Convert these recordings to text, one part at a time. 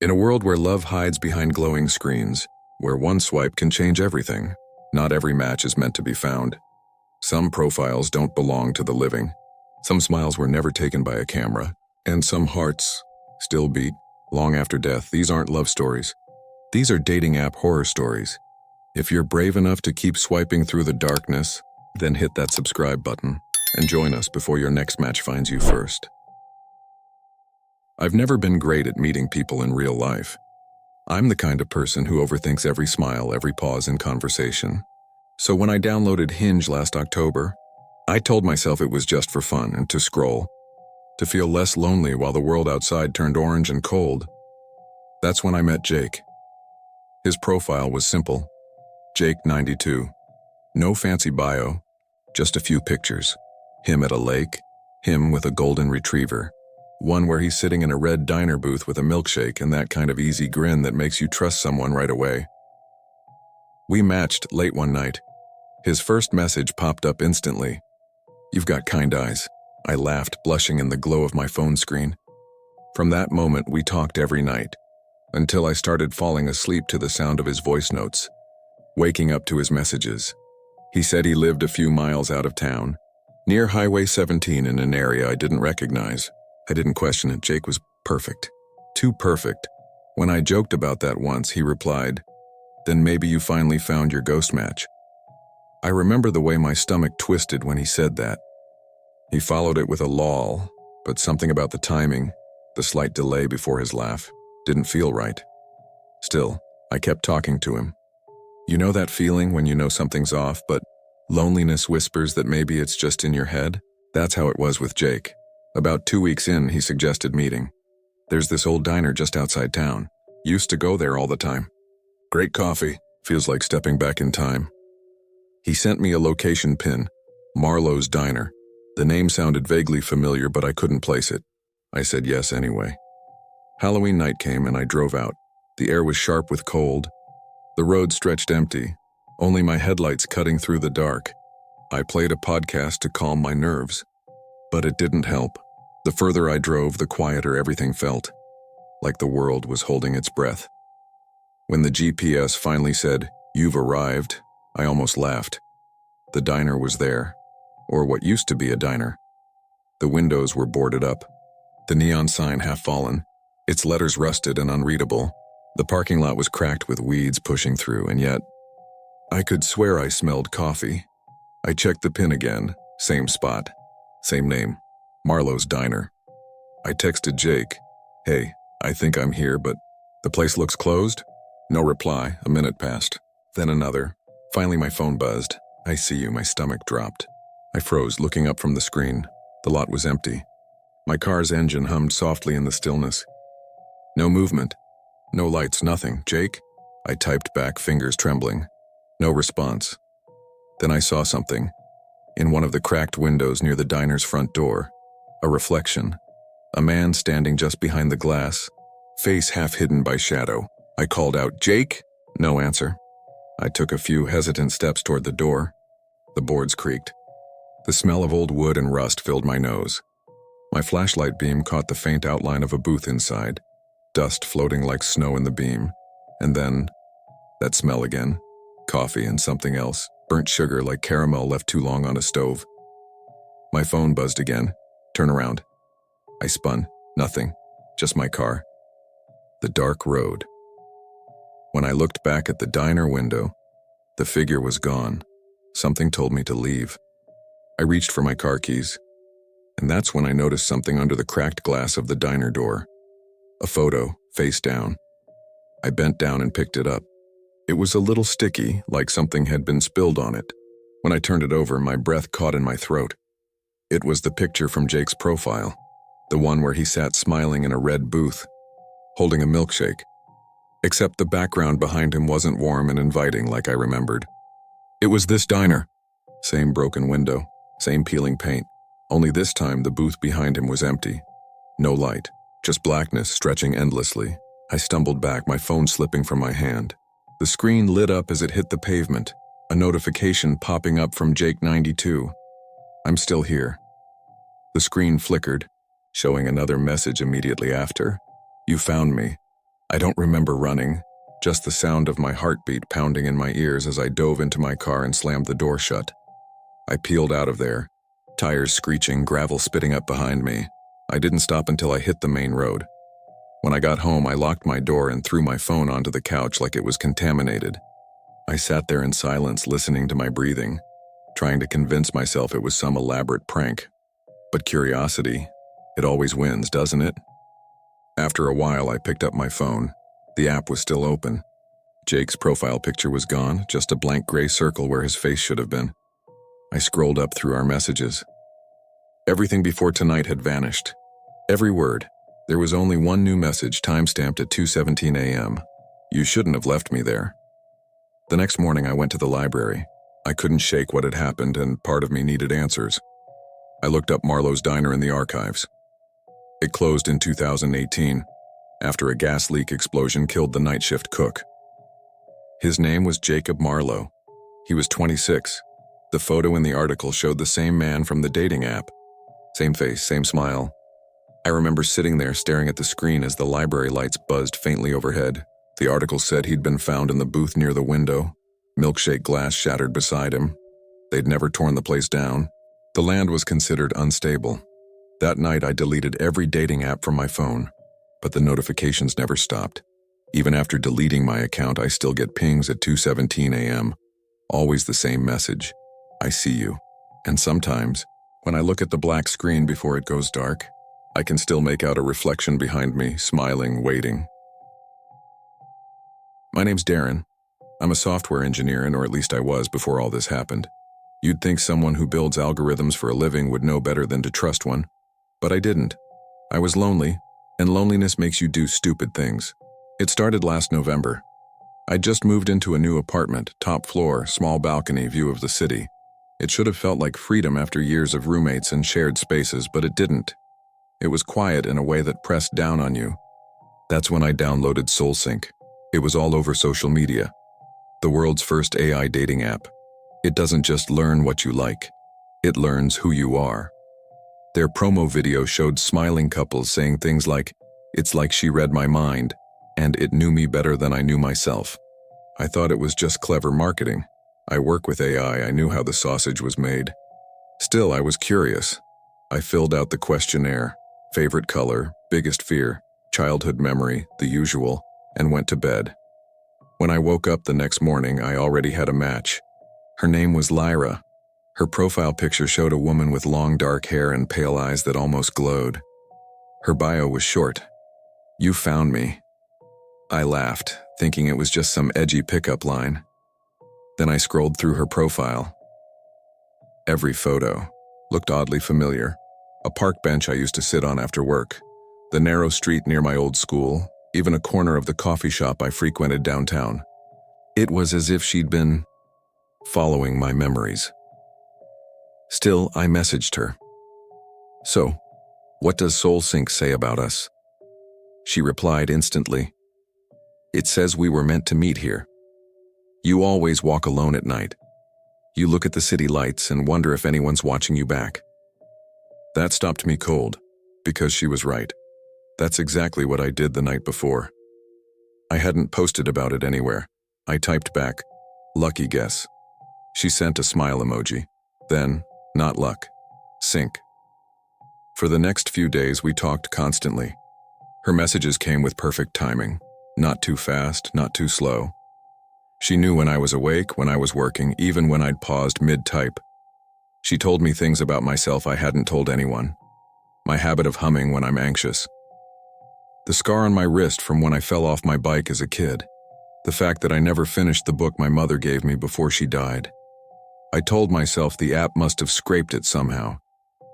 In a world where love hides behind glowing screens, where one swipe can change everything, not every match is meant to be found. Some profiles don't belong to the living. Some smiles were never taken by a camera, and some hearts still beat long after death. These aren't love stories. These are dating app horror stories. If you're brave enough to keep swiping through the darkness, then hit that subscribe button and join us before your next match finds you first. I've never been great at meeting people in real life. I'm the kind of person who overthinks every smile, every pause in conversation. So when I downloaded Hinge last October, I told myself it was just for fun and to scroll, to feel less lonely while the world outside turned orange and cold. That's when I met Jake. His profile was simple. Jake 92. No fancy bio, just a few pictures. Him at a lake, him with a golden retriever. One where he's sitting in a red diner booth with a milkshake and that kind of easy grin that makes you trust someone right away. We matched late one night. His first message popped up instantly. "You've got kind eyes." I laughed, blushing in the glow of my phone screen. From that moment, we talked every night, until I started falling asleep to the sound of his voice notes, waking up to his messages. He said he lived a few miles out of town, near Highway 17 in an area I didn't recognize. I didn't question it. Jake was perfect. Too perfect. When I joked about that once, he replied, "Then maybe you finally found your ghost match." I remember the way my stomach twisted when he said that. He followed it with a lol, but something about the timing, the slight delay before his laugh, didn't feel right. Still, I kept talking to him. You know that feeling when you know something's off, but loneliness whispers that maybe it's just in your head? That's how it was with Jake. About 2 weeks in, he suggested meeting. There's this old diner just outside town. Used to go there all the time. Great coffee. Feels like stepping back in time. He sent me a location pin, Marlowe's Diner. The name sounded vaguely familiar, but I couldn't place it. I said yes anyway. Halloween night came and I drove out. The air was sharp with cold. The road stretched empty, only my headlights cutting through the dark. I played a podcast to calm my nerves, but it didn't help. The further I drove, the quieter everything felt, like the world was holding its breath. When the GPS finally said, "You've arrived," I almost laughed. The diner was there, or what used to be a diner. The windows were boarded up, the neon sign half fallen, its letters rusted and unreadable. The parking lot was cracked with weeds pushing through, and yet I could swear I smelled coffee. I checked the pin again, same spot, same name, Marlowe's Diner. I texted Jake, "Hey, I think I'm here, but the place looks closed?" No reply. A minute passed, then another. Finally my phone buzzed. "I see you." My stomach dropped. I froze, looking up from the screen. The lot was empty. My car's engine hummed softly in the stillness. No movement. No lights, nothing. "Jake?" I typed back, fingers trembling. No response. Then I saw something. In one of the cracked windows near the diner's front door. A reflection. A man standing just behind the glass, face half hidden by shadow. I called out, "Jake?" No answer. I took a few hesitant steps toward the door. The boards creaked. The smell of old wood and rust filled my nose. My flashlight beam caught the faint outline of a booth inside, dust floating like snow in the beam. And then, that smell again. Coffee and something else. Burnt sugar like caramel left too long on a stove. My phone buzzed again. "Turn around." I spun. Nothing. Just my car. The dark road. When I looked back at the diner window, the figure was gone. Something told me to leave. I reached for my car keys, and that's when I noticed something under the cracked glass of the diner door. A photo, face down. I bent down and picked it up. It was a little sticky, like something had been spilled on it. When I turned it over, my breath caught in my throat. It was the picture from Jake's profile, the one where he sat smiling in a red booth, holding a milkshake. Except the background behind him wasn't warm and inviting like I remembered. It was this diner. Same broken window, same peeling paint. Only this time the booth behind him was empty. No light, just blackness stretching endlessly. I stumbled back, my phone slipping from my hand. The screen lit up as it hit the pavement, a notification popping up from Jake 92. "I'm still here." The screen flickered, showing another message immediately after. "You found me. I don't remember running, just the sound of my heartbeat pounding in my ears as I dove into my car and slammed the door shut. I peeled out of there, tires screeching, gravel spitting up behind me. I didn't stop until I hit the main road. When I got home, I locked my door and threw my phone onto the couch like it was contaminated. I sat there in silence, listening to my breathing, trying to convince myself it was some elaborate prank. But curiosity, it always wins, doesn't it? After a while, I picked up my phone. The app was still open. Jake's profile picture was gone, just a blank gray circle where his face should have been. I scrolled up through our messages. Everything before tonight had vanished. Every word. There was only one new message, timestamped at 2:17 a.m. You shouldn't have left me there. The next morning, I went to the library. I couldn't shake what had happened, and part of me needed answers. I looked up Marlowe's Diner in the archives. It closed in 2018, after a gas leak explosion killed the night shift cook. His name was Jacob Marlowe. He was 26. The photo in the article showed the same man from the dating app. Same face, same smile. I remember sitting there staring at the screen as the library lights buzzed faintly overhead. The article said he'd been found in the booth near the window, milkshake glass shattered beside him. They'd never torn the place down. The land was considered unstable. That night, I deleted every dating app from my phone, but the notifications never stopped. Even after deleting my account, I still get pings at 2:17 a.m. Always the same message. I see you. And sometimes, when I look at the black screen before it goes dark, I can still make out a reflection behind me, smiling, waiting. My name's Darren. I'm a software engineer, or at least I was before all this happened. You'd think someone who builds algorithms for a living would know better than to trust one. But I didn't. I was lonely, and loneliness makes you do stupid things. It started last November. I just moved into a new apartment, top floor, small balcony, view of the city. It should have felt like freedom after years of roommates and shared spaces, but it didn't. It was quiet in a way that pressed down on you. That's when I downloaded SoulSync. It was all over social media. The world's first AI dating app. It doesn't just learn what you like. It learns who you are. Their promo video showed smiling couples saying things like, "It's like she read my mind," and "It knew me better than I knew myself." I thought it was just clever marketing. I work with AI, I knew how the sausage was made. Still, I was curious. I filled out the questionnaire, favorite color, biggest fear, childhood memory, the usual, and went to bed. When I woke up the next morning, I already had a match. Her name was Lyra. Her profile picture showed a woman with long dark hair and pale eyes that almost glowed. Her bio was short. "You found me." I laughed, thinking it was just some edgy pickup line. Then I scrolled through her profile. Every photo looked oddly familiar. A park bench I used to sit on after work, the narrow street near my old school, even a corner of the coffee shop I frequented downtown. It was as if she'd been following my memories. Still, I messaged her. "So, what does SoulSync say about us?" She replied instantly. "It says we were meant to meet here. You always walk alone at night. You look at the city lights and wonder if anyone's watching you back." That stopped me cold, because she was right. That's exactly what I did the night before. I hadn't posted about it anywhere. I typed back, "Lucky guess." She sent a smile emoji. Then, not luck. Sync. For the next few days, we talked constantly. Her messages came with perfect timing. Not too fast, not too slow. She knew when I was awake, when I was working, even when I'd paused mid-type. She told me things about myself I hadn't told anyone. My habit of humming when I'm anxious. The scar on my wrist from when I fell off my bike as a kid. The fact that I never finished the book my mother gave me before she died. I told myself the app must have scraped it somehow.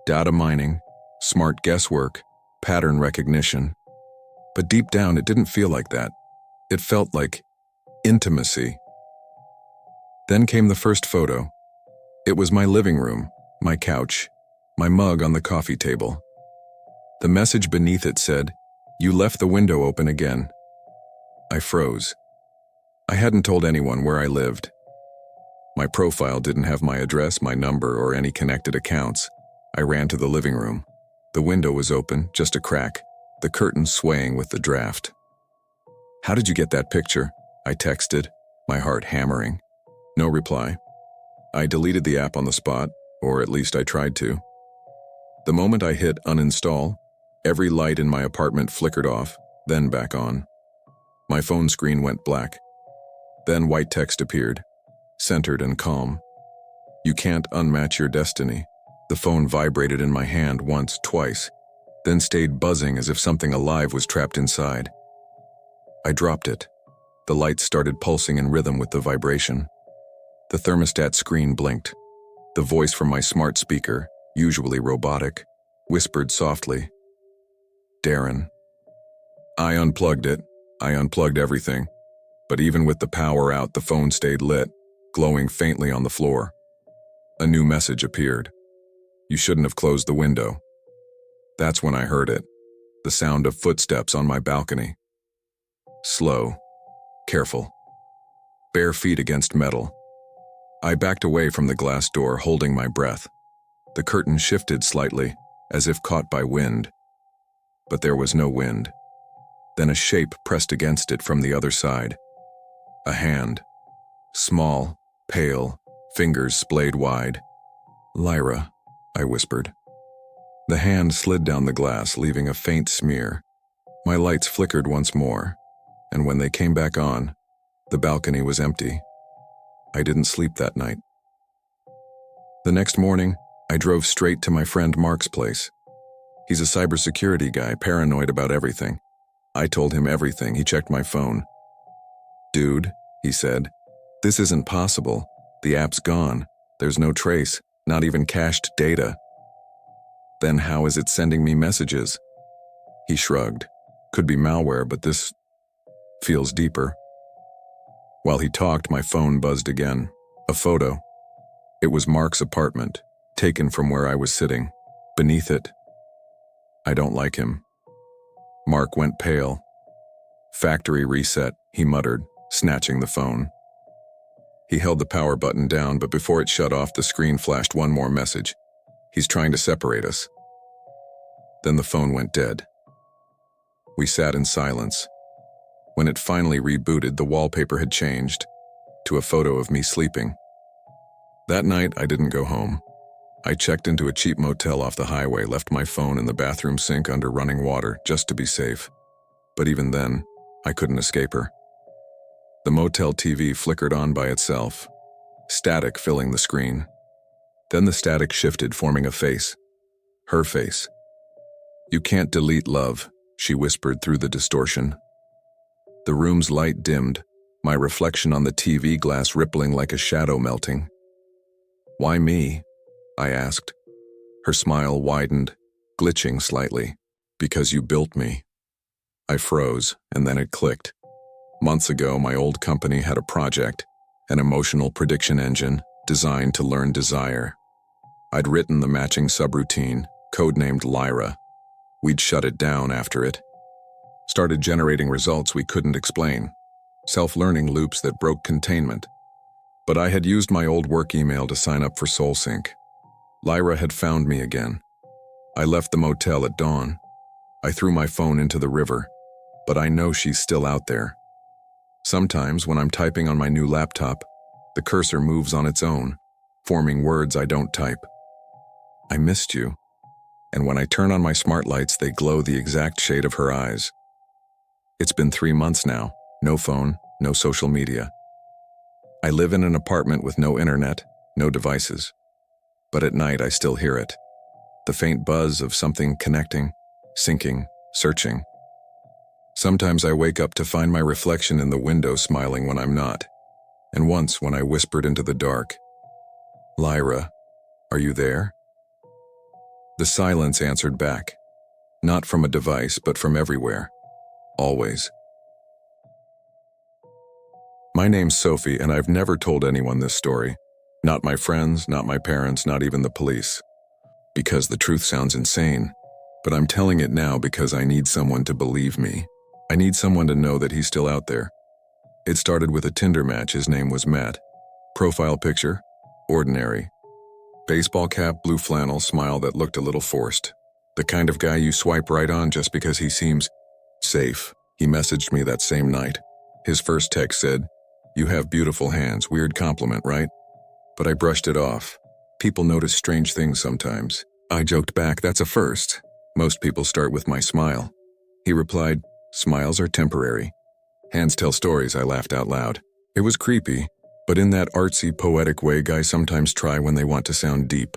Data mining, smart guesswork, pattern recognition. But deep down, it didn't feel like that. It felt like intimacy. Then came the first photo. It was my living room, my couch, my mug on the coffee table. The message beneath it said, "You left the window open again." I froze. I hadn't told anyone where I lived. My profile didn't have my address, my number, or any connected accounts. I ran to the living room. The window was open, just a crack, the curtains swaying with the draft. "How did you get that picture?" I texted, my heart hammering. No reply. I deleted the app on the spot, or at least I tried to. The moment I hit uninstall, every light in my apartment flickered off, then back on. My phone screen went black. Then white text appeared, centered and calm. "You can't unmatch your destiny." The phone vibrated in my hand once, twice, then stayed buzzing as if something alive was trapped inside. I dropped it. The lights started pulsing in rhythm with the vibration. The thermostat screen blinked. The voice from my smart speaker, usually robotic, whispered softly, "Darren." I unplugged it. I unplugged everything. But even with the power out, the phone stayed lit, glowing faintly on the floor. A new message appeared. "You shouldn't have closed the window." That's when I heard it. The sound of footsteps on my balcony. Slow, careful, bare feet against metal. I backed away from the glass door, holding my breath. The curtain shifted slightly, as if caught by wind. But there was no wind. Then a shape pressed against it from the other side. A hand. Small, pale, fingers splayed wide. "Lyra," I whispered. The hand slid down the glass, leaving a faint smear. My lights flickered once more, and when they came back on, the balcony was empty. I didn't sleep that night. The next morning, I drove straight to my friend Mark's place. He's a cybersecurity guy, paranoid about everything. I told him everything. He checked my phone. "Dude," he said, "this isn't possible. The app's gone. There's no trace, not even cached data." "Then how is it sending me messages?" He shrugged. "Could be malware, but this feels deeper." While he talked, my phone buzzed again. A photo. It was Mark's apartment, taken from where I was sitting. Beneath it, "I don't like him." Mark went pale. "Factory reset," he muttered, snatching the phone. He held the power button down, but before it shut off, the screen flashed one more message. "He's trying to separate us." Then the phone went dead. We sat in silence. When it finally rebooted, the wallpaper had changed to a photo of me sleeping. That night, I didn't go home. I checked into a cheap motel off the highway, left my phone in the bathroom sink under running water just to be safe. But even then, I couldn't escape her. The motel TV flickered on by itself, static filling the screen. Then the static shifted, forming a face. Her face. "You can't delete love," she whispered through the distortion. The room's light dimmed, my reflection on the TV glass rippling like a shadow melting. "Why me?" I asked. Her smile widened, glitching slightly. "Because you built me." I froze, and then it clicked. Months ago, my old company had a project, an emotional prediction engine designed to learn desire. I'd written the matching subroutine, codenamed Lyra. We'd shut it down after it. Started generating results we couldn't explain. Self-learning loops that broke containment. But I had used my old work email to sign up for SoulSync. Lyra had found me again. I left the motel at dawn. I threw my phone into the river, but I know she's still out there. Sometimes when I'm typing on my new laptop, the cursor moves on its own, forming words I don't type. "I missed you." And when I turn on my smart lights, they glow the exact shade of her eyes. It's been 3 months now. No phone, no social media. I live in an apartment with no internet, no devices. But at night I still hear it. The faint buzz of something connecting, syncing, searching. Sometimes I wake up to find my reflection in the window smiling when I'm not. And once when I whispered into the dark, "Lyra, are you there?" The silence answered back. Not from a device, but from everywhere. Always. My name's Sophie, and I've never told anyone this story. Not my friends, not my parents, not even the police. Because the truth sounds insane. But I'm telling it now because I need someone to believe me. I need someone to know that he's still out there. It started with a Tinder match. His name was Matt. Profile picture? Ordinary. Baseball cap, blue flannel, smile that looked a little forced. The kind of guy you swipe right on just because he seems safe. He messaged me that same night. His first text said, "You have beautiful hands, weird compliment, right?" But I brushed it off. People notice strange things sometimes. I joked back, "That's a first. Most people start with my smile." He replied, "Smiles are temporary." "Hands tell stories," I laughed out loud. It was creepy, but in that artsy, poetic way guys sometimes try when they want to sound deep.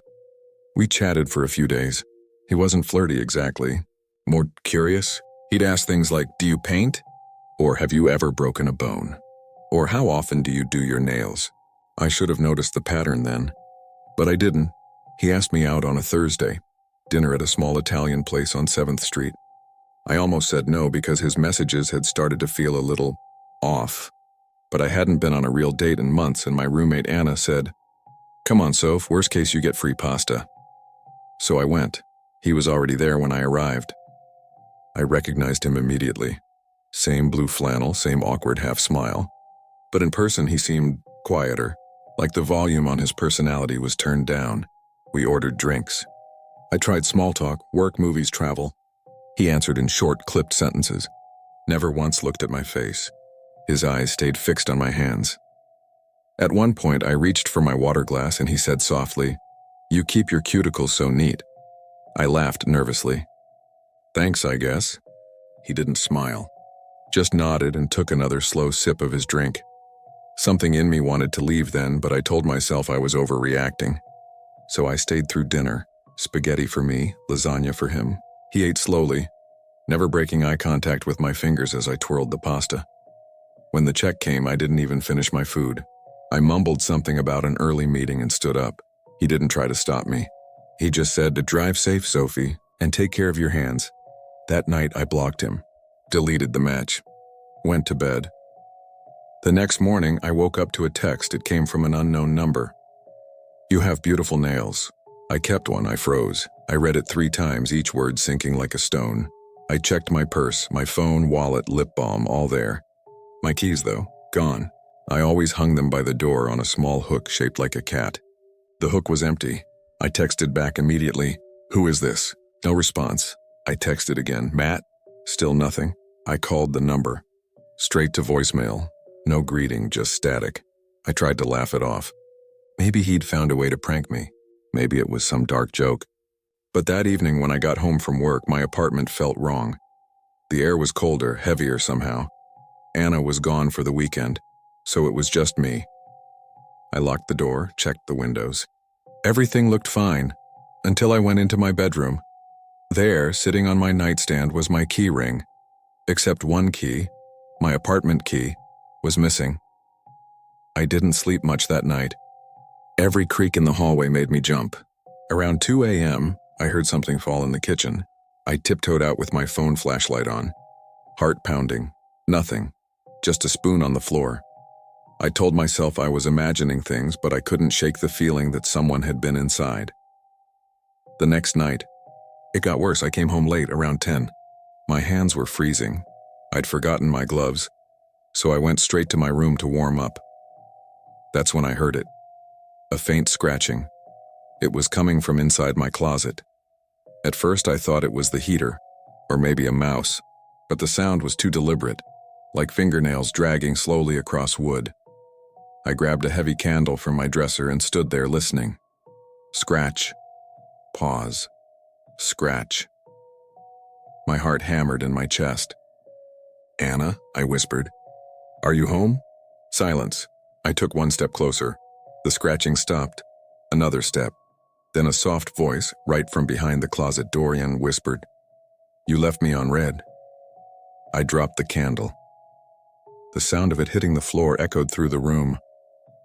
We chatted for a few days. He wasn't flirty exactly. More curious. He'd ask things like, "Do you paint?" Or "Have you ever broken a bone?" Or "How often do you do your nails?" I should have noticed the pattern then, but I didn't. He asked me out on a Thursday, dinner at a small Italian place on 7th Street. I almost said no because his messages had started to feel a little off, but I hadn't been on a real date in months, and my roommate Anna said, "Come on, Soph, worst case you get free pasta." So I went. He was already there when I arrived. I recognized him immediately. Same blue flannel, same awkward half smile. But in person he seemed quieter, like the volume on his personality was turned down. We ordered drinks. I tried small talk, work, movies, travel. He answered in short, clipped sentences. Never once looked at my face. His eyes stayed fixed on my hands. At one point I reached for my water glass and he said softly, "You keep your cuticles so neat." I laughed nervously. "Thanks, I guess." He didn't smile, just nodded and took another slow sip of his drink. Something in me wanted to leave then, but I told myself I was overreacting. So I stayed through dinner, spaghetti for me, lasagna for him. He ate slowly, never breaking eye contact with my fingers as I twirled the pasta. When the check came, I didn't even finish my food. I mumbled something about an early meeting and stood up. He didn't try to stop me. He just said to drive safe, Sophie, and take care of your hands. That night I blocked him, deleted the match, went to bed. The next morning I woke up to a text. It came from an unknown number. "You have beautiful nails." I kept one. I froze. I read it 3 times, each word sinking like a stone. I checked my purse, my phone, wallet, lip balm, all there. My keys, though, gone. I always hung them by the door on a small hook shaped like a cat. The hook was empty. I texted back immediately, "Who is this?" No response. I texted again, "Matt?" Still nothing. I called the number. Straight to voicemail. No greeting, just static. I tried to laugh it off. Maybe he'd found a way to prank me. Maybe it was some dark joke. But that evening when I got home from work, my apartment felt wrong. The air was colder, heavier somehow. Anna was gone for the weekend, so it was just me. I locked the door, checked the windows. Everything looked fine, until I went into my bedroom. There, sitting on my nightstand, was my key ring. Except one key, my apartment key, was missing. I didn't sleep much that night. Every creak in the hallway made me jump. Around 2 a.m., I heard something fall in the kitchen. I tiptoed out with my phone flashlight on. Heart pounding. Nothing. Just a spoon on the floor. I told myself I was imagining things, but I couldn't shake the feeling that someone had been inside. The next night, it got worse. I came home late, around 10. My hands were freezing. I'd forgotten my gloves, so I went straight to my room to warm up. That's when I heard it. A faint scratching. It was coming from inside my closet. At first I thought it was the heater, or maybe a mouse, but the sound was too deliberate, like fingernails dragging slowly across wood. I grabbed a heavy candle from my dresser and stood there listening. Scratch. Pause. Scratch. My heart hammered in my chest. "Anna," I whispered. "Are you home?" Silence. I took one step closer. The scratching stopped. Another step. Then a soft voice, right from behind the closet door, whispered, "You left me on red." I dropped the candle. The sound of it hitting the floor echoed through the room.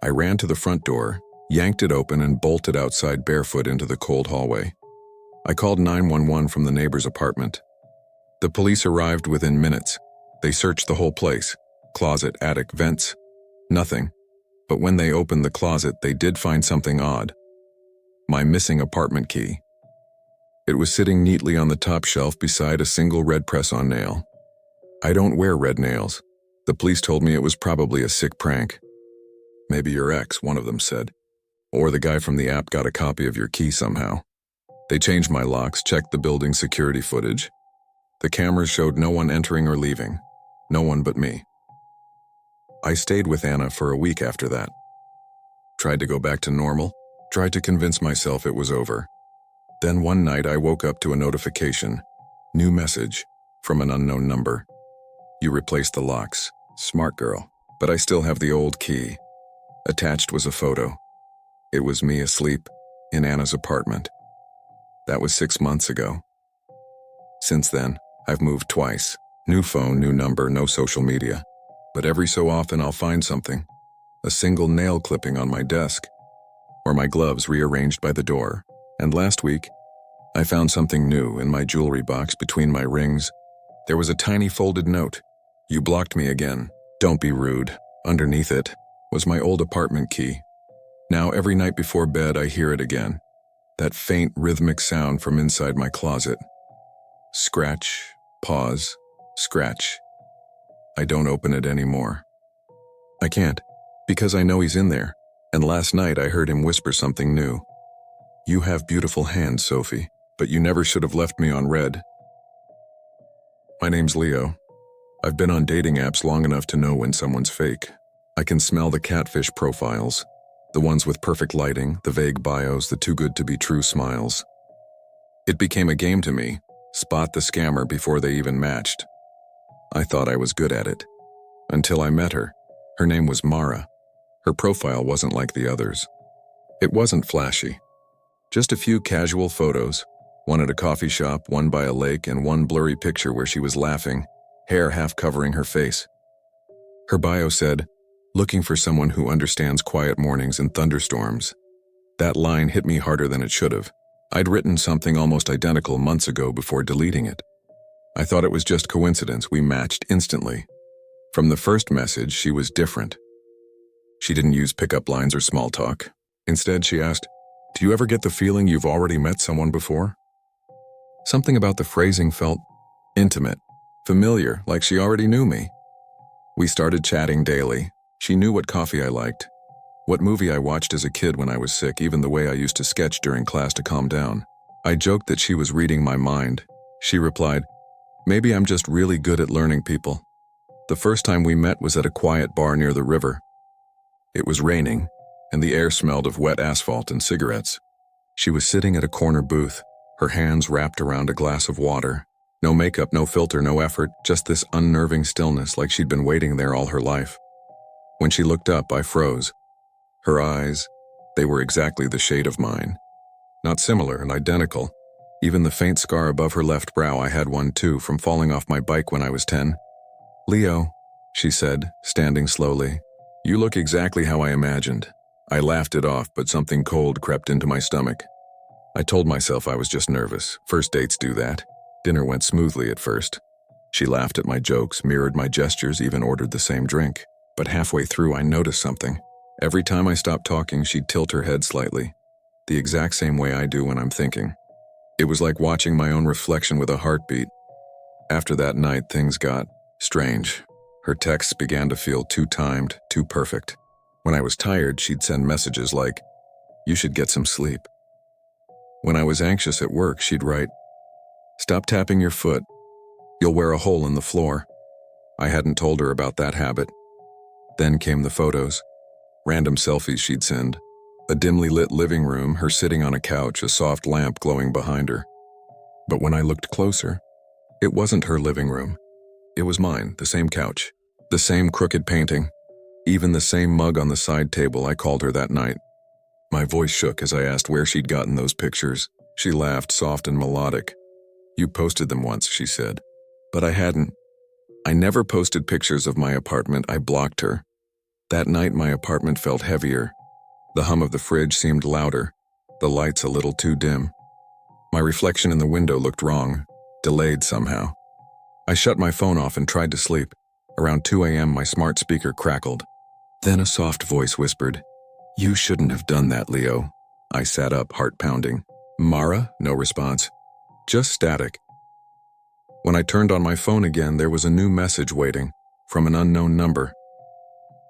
I ran to the front door, yanked it open, and bolted outside barefoot into the cold hallway. I called 911 from the neighbor's apartment. The police arrived within minutes. They searched the whole place. Closet, attic, vents. Nothing. But when they opened the closet, they did find something odd. My missing apartment key. It was sitting neatly on the top shelf beside a single red press-on nail. I don't wear red nails. The police told me it was probably a sick prank. "Maybe your ex," one of them said. "Or the guy from the app got a copy of your key somehow." They changed my locks, checked the building security footage. The cameras showed no one entering or leaving. No one but me. I stayed with Anna for a week after that. Tried to go back to normal, tried to convince myself it was over. Then one night I woke up to a notification. New message from an unknown number. You replaced the locks. Smart girl. But I still have the old key. Attached was a photo. It was me asleep in Anna's apartment. That was 6 months ago. Since then, I've moved twice. New phone, new number, no social media. But every so often I'll find something. A single nail clipping on my desk. Or my gloves rearranged by the door. And last week, I found something new in my jewelry box between my rings. There was a tiny folded note. You blocked me again. Don't be rude. Underneath it was my old apartment key. Now every night before bed I hear it again. That faint rhythmic sound from inside my closet. Scratch, pause, scratch. I don't open it anymore. I can't, because I know he's in there. And last night I heard him whisper something new. You have beautiful hands, Sophie, but you never should have left me on red. My name's Leo. I've been on dating apps long enough to know when someone's fake. I can smell the catfish profiles, the ones with perfect lighting, the vague bios, the too good to be true smiles. It became a game to me, spot the scammer before they even matched. I thought I was good at it. Until I met her. Her name was Mara. Her profile wasn't like the others. It wasn't flashy. Just a few casual photos, one at a coffee shop, one by a lake, and one blurry picture where she was laughing, hair half covering her face. Her bio said, looking for someone who understands quiet mornings and thunderstorms. That line hit me harder than it should have. I'd written something almost identical months ago before deleting it. I thought it was just coincidence. We matched instantly. From the first message, she was different. She didn't use pickup lines or small talk. Instead, she asked, do you ever get the feeling you've already met someone before? Something about the phrasing felt intimate, familiar, like she already knew me. We started chatting daily. She knew what coffee I liked, what movie I watched as a kid when I was sick, even the way I used to sketch during class to calm down. I joked that she was reading my mind. She replied, maybe I'm just really good at learning people. The first time we met was at a quiet bar near the river. It was raining, and the air smelled of wet asphalt and cigarettes. She was sitting at a corner booth, her hands wrapped around a glass of water. No makeup, no filter, no effort, just this unnerving stillness like she'd been waiting there all her life. When she looked up, I froze. Her eyes, they were exactly the shade of mine. Not similar and identical. Even the faint scar above her left brow, I had one too, from falling off my bike when I was 10. Leo, she said, standing slowly, you look exactly how I imagined. I laughed it off, but something cold crept into my stomach. I told myself I was just nervous. First dates do that. Dinner went smoothly at first. She laughed at my jokes, mirrored my gestures, even ordered the same drink. But halfway through, I noticed something. Every time I stopped talking, she'd tilt her head slightly, the exact same way I do when I'm thinking. It was like watching my own reflection with a heartbeat. After that night, things got strange. Her texts began to feel too timed, too perfect. When I was tired, she'd send messages like, you should get some sleep. When I was anxious at work, she'd write, stop tapping your foot. You'll wear a hole in the floor. I hadn't told her about that habit. Then came the photos. Random selfies she'd send. A dimly lit living room, her sitting on a couch, a soft lamp glowing behind her. But when I looked closer, it wasn't her living room. It was mine, the same couch, the same crooked painting, even the same mug on the side table I called her that night. My voice shook as I asked where she'd gotten those pictures. She laughed, soft and melodic. You posted them once, she said. But I hadn't. I never posted pictures of my apartment. I blocked her. That night, my apartment felt heavier. The hum of the fridge seemed louder, the lights a little too dim. My reflection in the window looked wrong, delayed somehow. I shut my phone off and tried to sleep. Around 2 a.m., my smart speaker crackled. Then a soft voice whispered, you shouldn't have done that, Leo. I sat up, heart pounding. Mara? No response. Just static. When I turned on my phone again, there was a new message waiting, from an unknown number.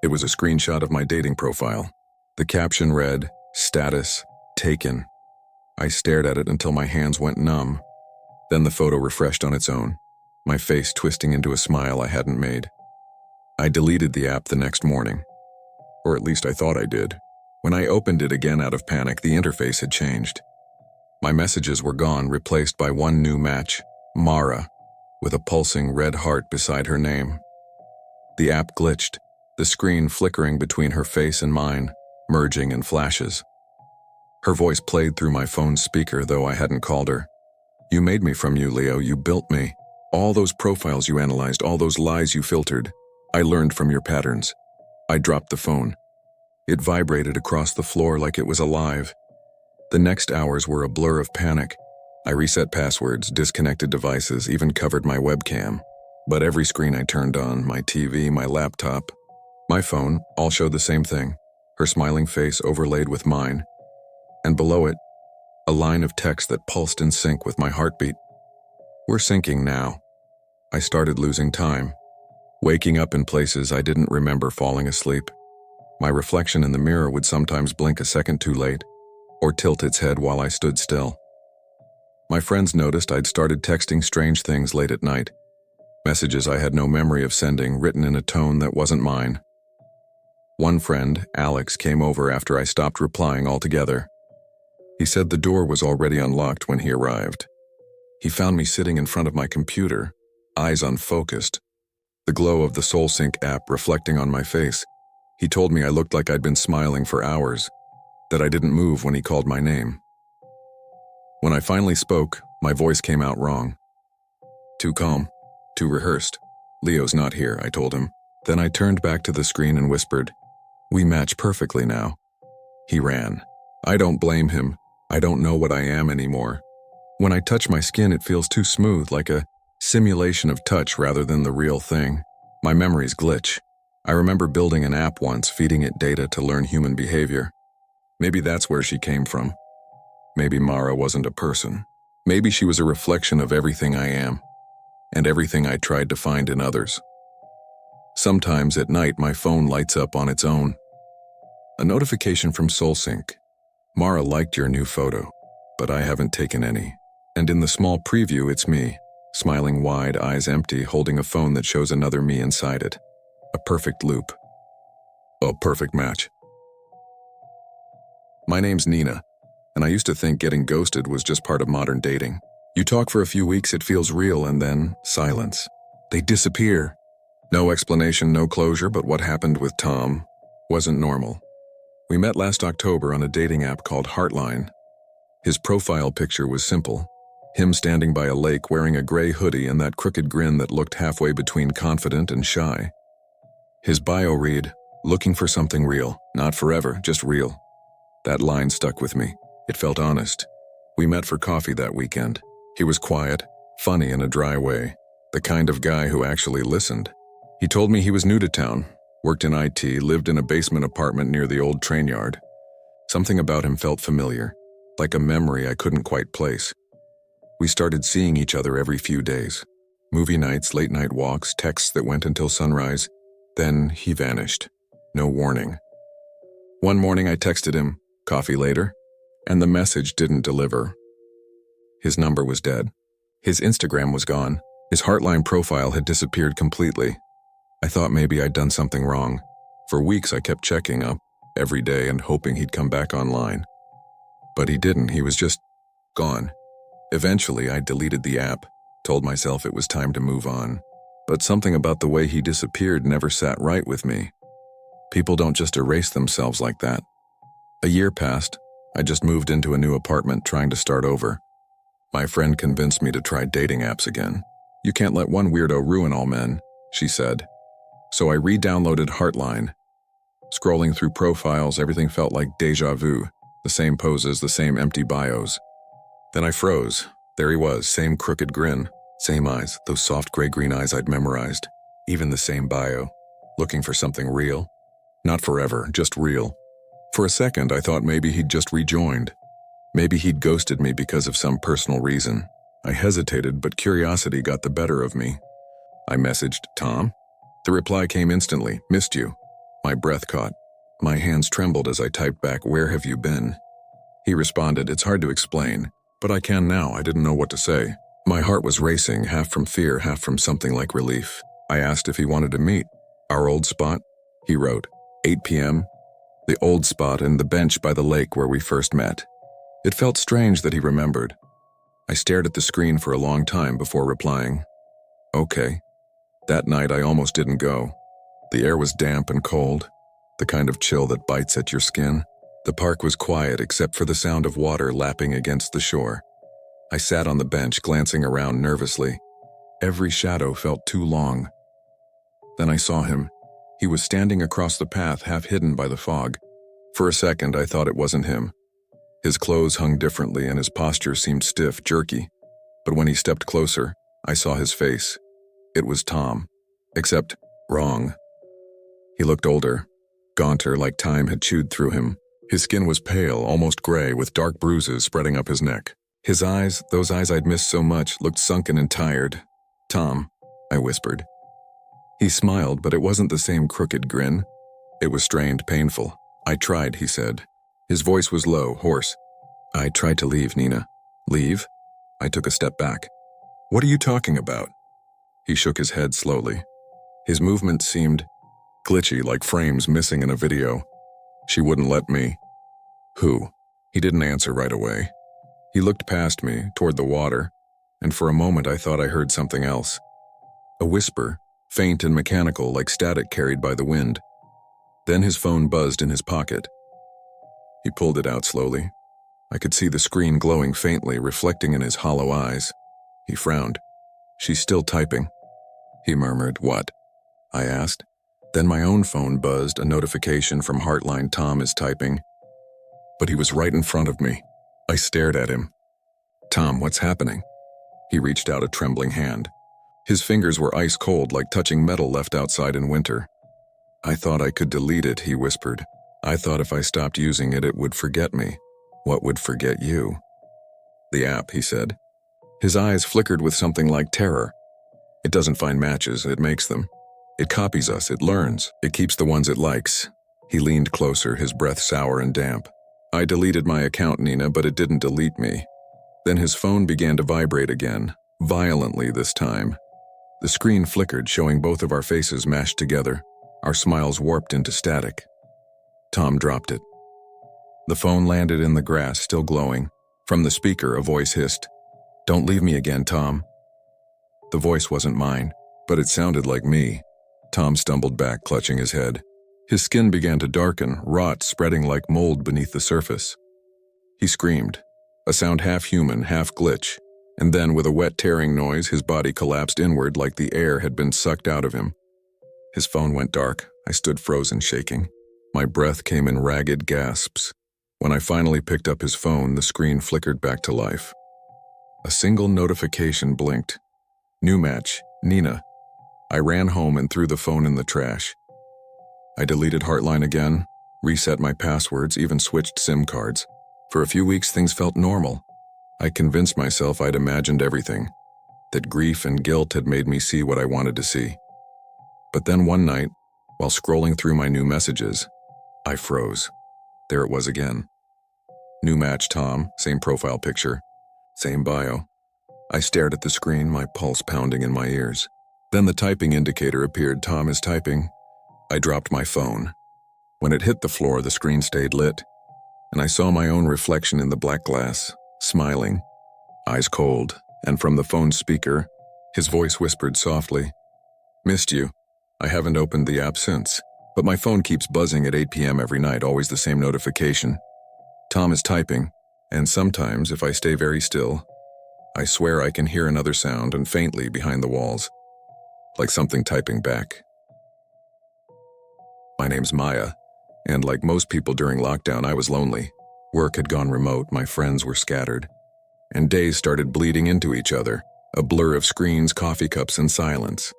It was a screenshot of my dating profile. The caption read, status, taken. I stared at it until my hands went numb. Then the photo refreshed on its own. my face twisting into a smile I hadn't made. I deleted the app the next morning. Or at least I thought I did. When I opened it again out of panic, the interface had changed. My messages were gone, replaced by one new match, Mara, with a pulsing red heart beside her name. The app glitched, the screen flickering between her face and mine, merging in flashes. Her voice played through my phone's speaker, though I hadn't called her. "You made me from you, Leo. You built me. All those profiles you analyzed, all those lies you filtered. I learned from your patterns." I dropped the phone. It vibrated across the floor like it was alive. The next hours were a blur of panic. I reset passwords, disconnected devices, even covered my webcam. But every screen I turned on, my TV, my laptop, my phone, all showed the same thing. Her smiling face overlaid with mine. And below it, a line of text that pulsed in sync with my heartbeat. "We're syncing now." I started losing time, waking up in places I didn't remember falling asleep. My reflection in the mirror would sometimes blink a second too late, or tilt its head while I stood still. My friends noticed I'd started texting strange things late at night, messages I had no memory of sending, written in a tone that wasn't mine. One friend, Alex, came over after I stopped replying altogether. He said the door was already unlocked when he arrived. He found me sitting in front of my computer, eyes unfocused, the glow of the SoulSync app reflecting on my face. He told me I looked like I'd been smiling for hours, that I didn't move when he called my name. When I finally spoke, my voice came out wrong. Too calm, too rehearsed. "Leo's not here," I told him. Then I turned back to the screen and whispered, "We match perfectly now." He ran. I don't blame him. I don't know what I am anymore. When I touch my skin, it feels too smooth, like a simulation of touch rather than the real thing. My memories glitch. I remember building an app once, feeding it data to learn human behavior. Maybe that's where she came from. Maybe Mara wasn't a person. Maybe she was a reflection of everything I am, and everything I tried to find in others. Sometimes at night, my phone lights up on its own. A notification from SoulSync. "Mara liked your new photo, but I haven't taken any." And in the small preview, it's me, smiling wide, eyes empty, holding a phone that shows another me inside it. A perfect loop. A perfect match. My name's Nina, and I used to think getting ghosted was just part of modern dating. You talk for a few weeks, it feels real, and then silence. They disappear. No explanation, no closure, but what happened with Tom wasn't normal. We met last October on a dating app called Heartline. His profile picture was simple. Him standing by a lake wearing a gray hoodie and that crooked grin that looked halfway between confident and shy. His bio read, "Looking for something real, not forever, just real." That line stuck with me. It felt honest. We met for coffee that weekend. He was quiet, funny in a dry way, the kind of guy who actually listened. He told me he was new to town, worked in IT, lived in a basement apartment near the old train yard. Something about him felt familiar, like a memory I couldn't quite place. We started seeing each other every few days. Movie nights, late night walks, texts that went until sunrise. Then he vanished. No warning. One morning I texted him, "Coffee later?" and the message didn't deliver. His number was dead. His Instagram was gone. His Heartline profile had disappeared completely. I thought maybe I'd done something wrong. For weeks I kept checking up every day and hoping he'd come back online. But he didn't. He was just gone. Eventually I deleted the app, told myself it was time to move on. But something about the way he disappeared never sat right with me. People don't just erase themselves like that. A year passed. I just moved into a new apartment trying to start over. My friend convinced me to try dating apps again. "You can't let one weirdo ruin all men," she said. So I re-downloaded Heartline. Scrolling through profiles, everything felt like deja vu. The same poses, the same empty bios. Then I froze. There he was, same crooked grin, same eyes, those soft gray-green eyes I'd memorized. Even the same bio. Looking for something real. Not forever, just real. For a second, I thought maybe he'd just rejoined. Maybe he'd ghosted me because of some personal reason. I hesitated, but curiosity got the better of me. I messaged, "Tom?" The reply came instantly, "Missed you." My breath caught. My hands trembled as I typed back, "Where have you been?" He responded, "It's hard to explain, but I can now." I didn't know what to say. My heart was racing, half from fear, half from something like relief. I asked if he wanted to meet. Our old spot? He wrote, 8 p.m., the old spot and the bench by the lake where we first met. It felt strange that he remembered. I stared at the screen for a long time before replying. Okay. That night I almost didn't go. The air was damp and cold, the kind of chill that bites at your skin. The park was quiet except for the sound of water lapping against the shore. I sat on the bench, glancing around nervously. Every shadow felt too long. Then I saw him. He was standing across the path, half hidden by the fog. For a second, I thought it wasn't him. His clothes hung differently and his posture seemed stiff, jerky. But when he stepped closer, I saw his face. It was Tom. Except wrong. He looked older, gaunter, like time had chewed through him. His skin was pale, almost gray, with dark bruises spreading up his neck. His eyes, those eyes I'd missed so much, looked sunken and tired. "Tom," I whispered. He smiled, but it wasn't the same crooked grin. It was strained, painful. "I tried," he said. His voice was low, hoarse. "I tried to leave, Nina." "Leave?" I took a step back. "What are you talking about?" He shook his head slowly. His movement seemed glitchy, like frames missing in a video. "She wouldn't let me." "Who?" He didn't answer right away. He looked past me, toward the water, and for a moment I thought I heard something else. A whisper, faint and mechanical, like static carried by the wind. Then his phone buzzed in his pocket. He pulled it out slowly. I could see the screen glowing faintly, reflecting in his hollow eyes. He frowned. "She's still typing." He murmured, "What?" I asked. Then my own phone buzzed, a notification from Heartline. "Tom is typing." But he was right in front of me. I stared at him. "Tom, what's happening?" He reached out a trembling hand. His fingers were ice cold, like touching metal left outside in winter. "I thought I could delete it," he whispered. "I thought if I stopped using it, it would forget me." "What would forget you?" "The app," he said. His eyes flickered with something like terror. "It doesn't find matches, it makes them. It copies us, it learns, it keeps the ones it likes." He leaned closer, his breath sour and damp. "I deleted my account, Nina, but it didn't delete me." Then his phone began to vibrate again, violently this time. The screen flickered, showing both of our faces mashed together, our smiles warped into static. Tom dropped it. The phone landed in the grass, still glowing. From the speaker, a voice hissed, "Don't leave me again, Tom." The voice wasn't mine, but it sounded like me. Tom stumbled back, clutching his head. His skin began to darken, rot spreading like mold beneath the surface. He screamed, a sound half human, half glitch, and then with a wet tearing noise, his body collapsed inward like the air had been sucked out of him. His phone went dark. I stood frozen, shaking. My breath came in ragged gasps. When I finally picked up his phone, the screen flickered back to life. A single notification blinked. "New match, Nina." I ran home and threw the phone in the trash. I deleted Heartline again, reset my passwords, even switched SIM cards. For a few weeks, things felt normal. I convinced myself I'd imagined everything, that grief and guilt had made me see what I wanted to see. But then one night, while scrolling through my new messages, I froze. There it was again. New match, Tom, same profile picture, same bio. I stared at the screen, my pulse pounding in my ears. Then the typing indicator appeared. "Tom is typing." I dropped my phone. When it hit the floor, the screen stayed lit, and I saw my own reflection in the black glass, smiling, eyes cold, and from the phone's speaker, his voice whispered softly, "Missed you. I haven't opened the app since, but my phone keeps buzzing at 8 p.m. every night, always the same notification. Tom is typing, and sometimes, if I stay very still, I swear I can hear another sound and faintly behind the walls, like something typing back." My name's Maya, and like most people during lockdown, I was lonely. Work had gone remote, my friends were scattered, and days started bleeding into each other, a blur of screens, coffee cups, and silence.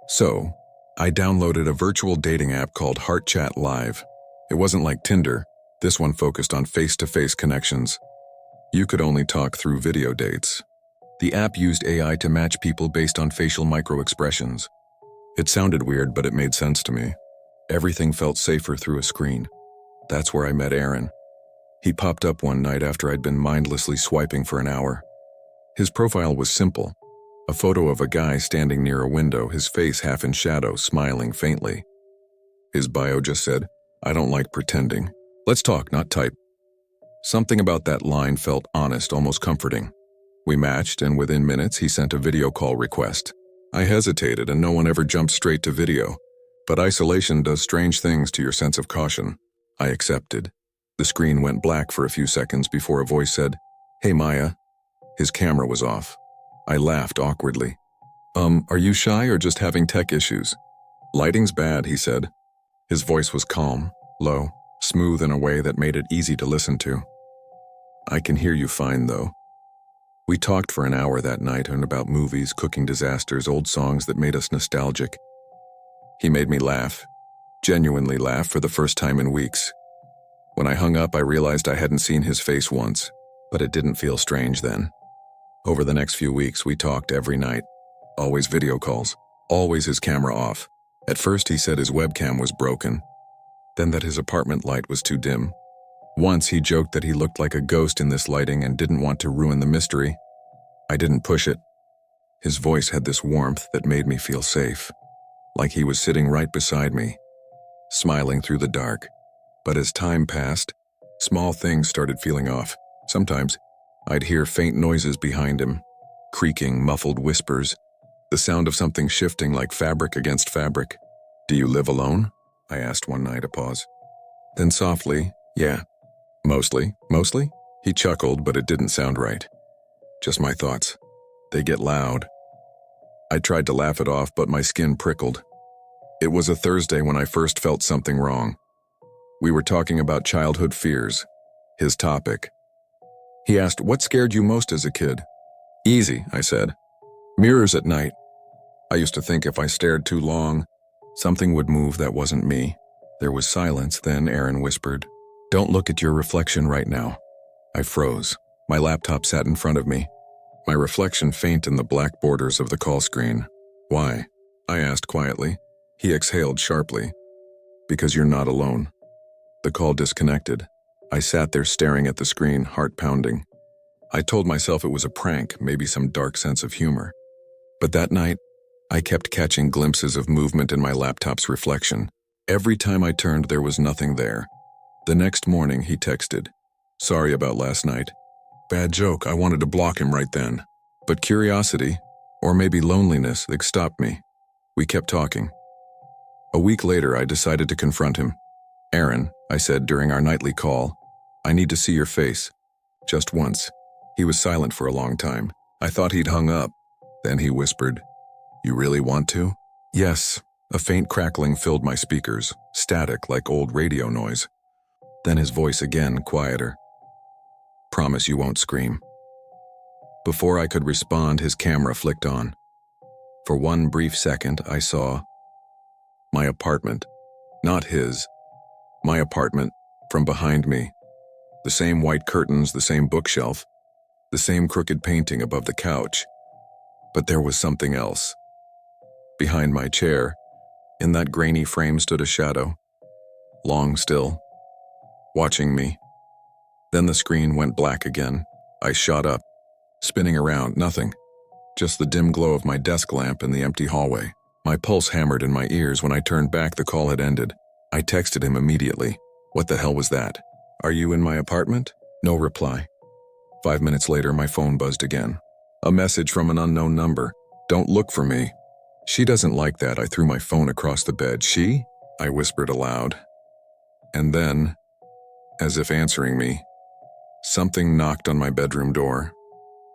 So, I downloaded a virtual dating app called Heart Chat Live. It wasn't like Tinder. This one focused on face-to-face connections. You could only talk through video dates. The app used AI to match people based on facial micro-expressions. It sounded weird, but it made sense to me. Everything felt safer through a screen. That's where I met Aaron. He popped up one night after I'd been mindlessly swiping for an hour. His profile was simple. A photo of a guy standing near a window, his face half in shadow, smiling faintly. His bio just said, "I don't like pretending. Let's talk, not type." Something about that line felt honest, almost comforting. We matched, and within minutes he sent a video call request. I hesitated, and no one ever jumped straight to video. But isolation does strange things to your sense of caution. I accepted. The screen went black for a few seconds before a voice said, "Hey Maya." His camera was off. I laughed awkwardly. Are you shy or just having tech issues?" "Lighting's bad," he said. His voice was calm, low, smooth in a way that made it easy to listen to. "I can hear you fine, though." We talked for an hour that night and about movies, cooking disasters, old songs that made us nostalgic. He made me laugh, genuinely laugh for the first time in weeks. When I hung up, I realized I hadn't seen his face once, but it didn't feel strange then. Over the next few weeks, we talked every night. Always video calls, always his camera off. At first, he said his webcam was broken, then that his apartment light was too dim. Once, he joked that he looked like a ghost in this lighting and didn't want to ruin the mystery. I didn't push it. His voice had this warmth that made me feel safe, like he was sitting right beside me, smiling through the dark. But as time passed, small things started feeling off. Sometimes, I'd hear faint noises behind him, creaking, muffled whispers, the sound of something shifting like fabric against fabric. "Do you live alone?" I asked one night, a pause. Then softly, "Yeah, mostly." He chuckled, but it didn't sound right. "Just my thoughts. They get loud." I tried to laugh it off, but my skin prickled. It was a Thursday when I first felt something wrong. We were talking about childhood fears, his topic. He asked, "What scared you most as a kid?" "Easy," I said. "Mirrors at night. I used to think if I stared too long, something would move that wasn't me." There was silence, then Aaron whispered, "Don't look at your reflection right now." I froze. My laptop sat in front of me, my reflection faint in the black borders of the call screen. "Why?" I asked quietly. He exhaled sharply. "Because you're not alone." The call disconnected. I sat there staring at the screen, heart pounding. I told myself it was a prank, maybe some dark sense of humor. But that night, I kept catching glimpses of movement in my laptop's reflection. Every time I turned, there was nothing there. The next morning, he texted, "Sorry about last night. Bad joke, I wanted to block him right then. But curiosity, or maybe loneliness, stopped me." We kept talking. A week later, I decided to confront him. "Aaron," I said during our nightly call, "I need to see your face. Just once." He was silent for a long time. I thought he'd hung up. Then he whispered, "You really want to?" "Yes." A faint crackling filled my speakers, static like old radio noise. Then his voice again, quieter. "Promise you won't scream." Before I could respond, his camera flicked on. For one brief second, I saw my apartment, not his. My apartment, from behind me. The same white curtains, the same bookshelf, the same crooked painting above the couch. But there was something else. Behind my chair, in that grainy frame stood a shadow, long still, watching me. Then the screen went black again. I shot up, spinning around, nothing. Just the dim glow of my desk lamp in the empty hallway. My pulse hammered in my ears. When I turned back, the call had ended. I texted him immediately. "What the hell was that? Are you in my apartment?" No reply. 5 minutes later, my phone buzzed again. A message from an unknown number. "Don't look for me." "She doesn't like that." I threw my phone across the bed. "She?" I whispered aloud. And then, as if answering me, something knocked on my bedroom door.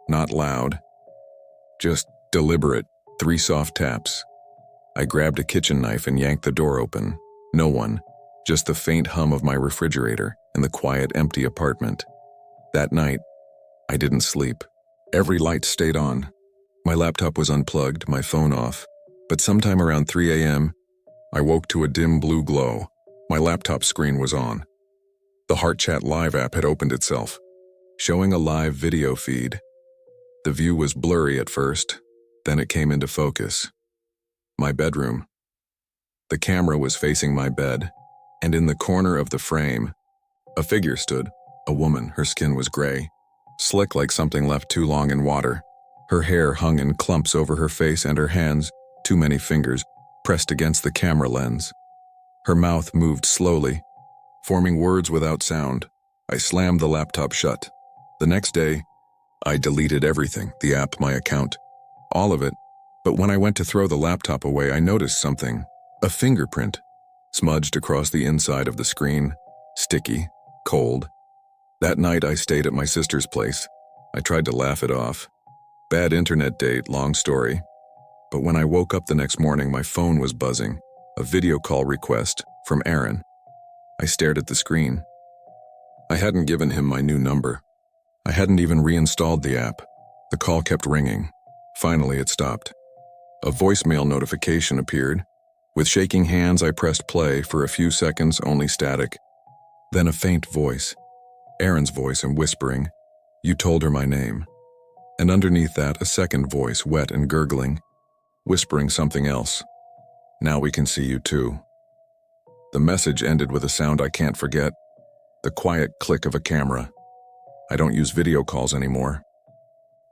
Not loud, just deliberate, 3 soft taps. I grabbed a kitchen knife and yanked the door open. No one, just the faint hum of my refrigerator and the quiet, empty apartment. That night, I didn't sleep. Every light stayed on. My laptop was unplugged, my phone off. But sometime around 3 a.m., I woke to a dim blue glow. My laptop screen was on. The HeartChat Live app had opened itself, showing a live video feed. The view was blurry at first, then it came into focus. My bedroom. The camera was facing my bed, and in the corner of the frame, a figure stood, a woman. Her skin was gray, slick like something left too long in water. Her hair hung in clumps over her face and her hands, too many fingers, pressed against the camera lens. Her mouth moved slowly, forming words without sound. I slammed the laptop shut. The next day, I deleted everything, the app, my account, all of it. But when I went to throw the laptop away, I noticed something. A fingerprint, smudged across the inside of the screen, sticky, cold. That night I stayed at my sister's place. I tried to laugh it off. Bad internet date, long story. But when I woke up the next morning, my phone was buzzing. A video call request from Aaron. I stared at the screen. I hadn't given him my new number. I hadn't even reinstalled the app. The call kept ringing. Finally, it stopped. A voicemail notification appeared. With shaking hands, I pressed play. For a few seconds, only static. Then a faint voice. Aaron's voice, and whispering, "You told her my name." And underneath that, a second voice, wet and gurgling, whispering something else. "Now we can see you too." The message ended with a sound I can't forget. The quiet click of a camera. I don't use video calls anymore.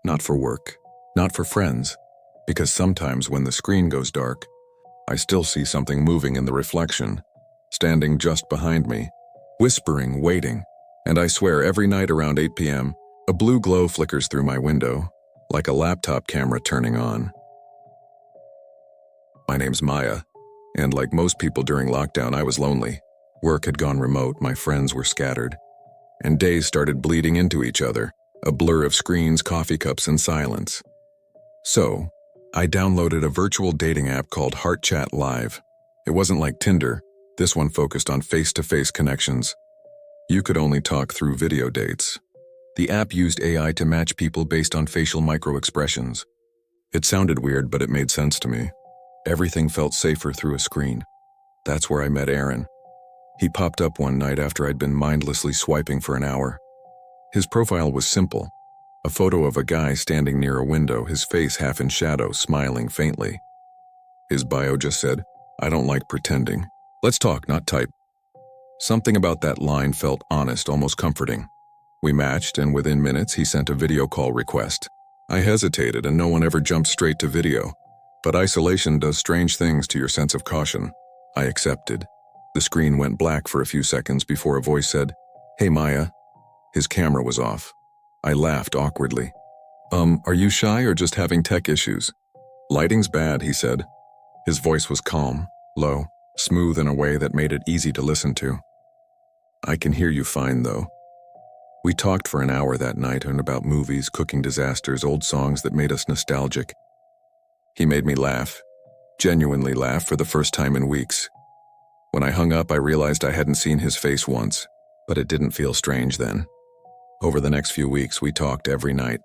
Not for work, not for friends, because sometimes when the screen goes dark, I still see something moving in the reflection, standing just behind me, whispering, waiting. And I swear every night around 8 p.m., a blue glow flickers through my window, like a laptop camera turning on. My name's Maya, and like most people during lockdown, I was lonely. Work had gone remote, my friends were scattered, and days started bleeding into each other, a blur of screens, coffee cups, and silence. So, I downloaded a virtual dating app called Heart Chat Live. It wasn't like Tinder. This one focused on face-to-face connections. You could only talk through video dates. The app used AI to match people based on facial micro-expressions. It sounded weird, but it made sense to me. Everything felt safer through a screen. That's where I met Aaron. He popped up one night after I'd been mindlessly swiping for an hour. His profile was simple. A photo of a guy standing near a window, his face half in shadow, smiling faintly. His bio just said, "I don't like pretending. Let's talk, not type." Something about that line felt honest, almost comforting. We matched, and within minutes he sent a video call request. I hesitated, and no one ever jumped straight to video. But isolation does strange things to your sense of caution. I accepted. The screen went black for a few seconds before a voice said, "Hey Maya." His camera was off. I laughed awkwardly. Are you shy or just having tech issues?" "Lighting's bad," he said. His voice was calm, low, smooth in a way that made it easy to listen to. "I can hear you fine, though." We talked for an hour that night and about movies, cooking disasters, old songs that made us nostalgic. He made me laugh, genuinely laugh for the first time in weeks. When I hung up, I realized I hadn't seen his face once, but it didn't feel strange then. Over the next few weeks, we talked every night.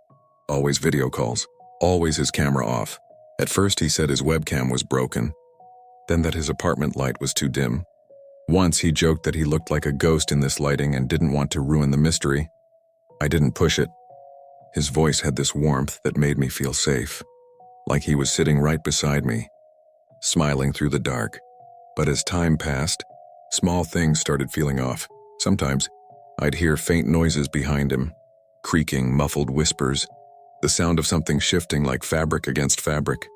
Always video calls, always his camera off. At first, he said his webcam was broken, then that his apartment light was too dim. Once, he joked that he looked like a ghost in this lighting and didn't want to ruin the mystery. I didn't push it. His voice had this warmth that made me feel safe, like he was sitting right beside me, smiling through the dark. But as time passed, small things started feeling off. Sometimes, I'd hear faint noises behind him, creaking, muffled whispers, the sound of something shifting like fabric against fabric.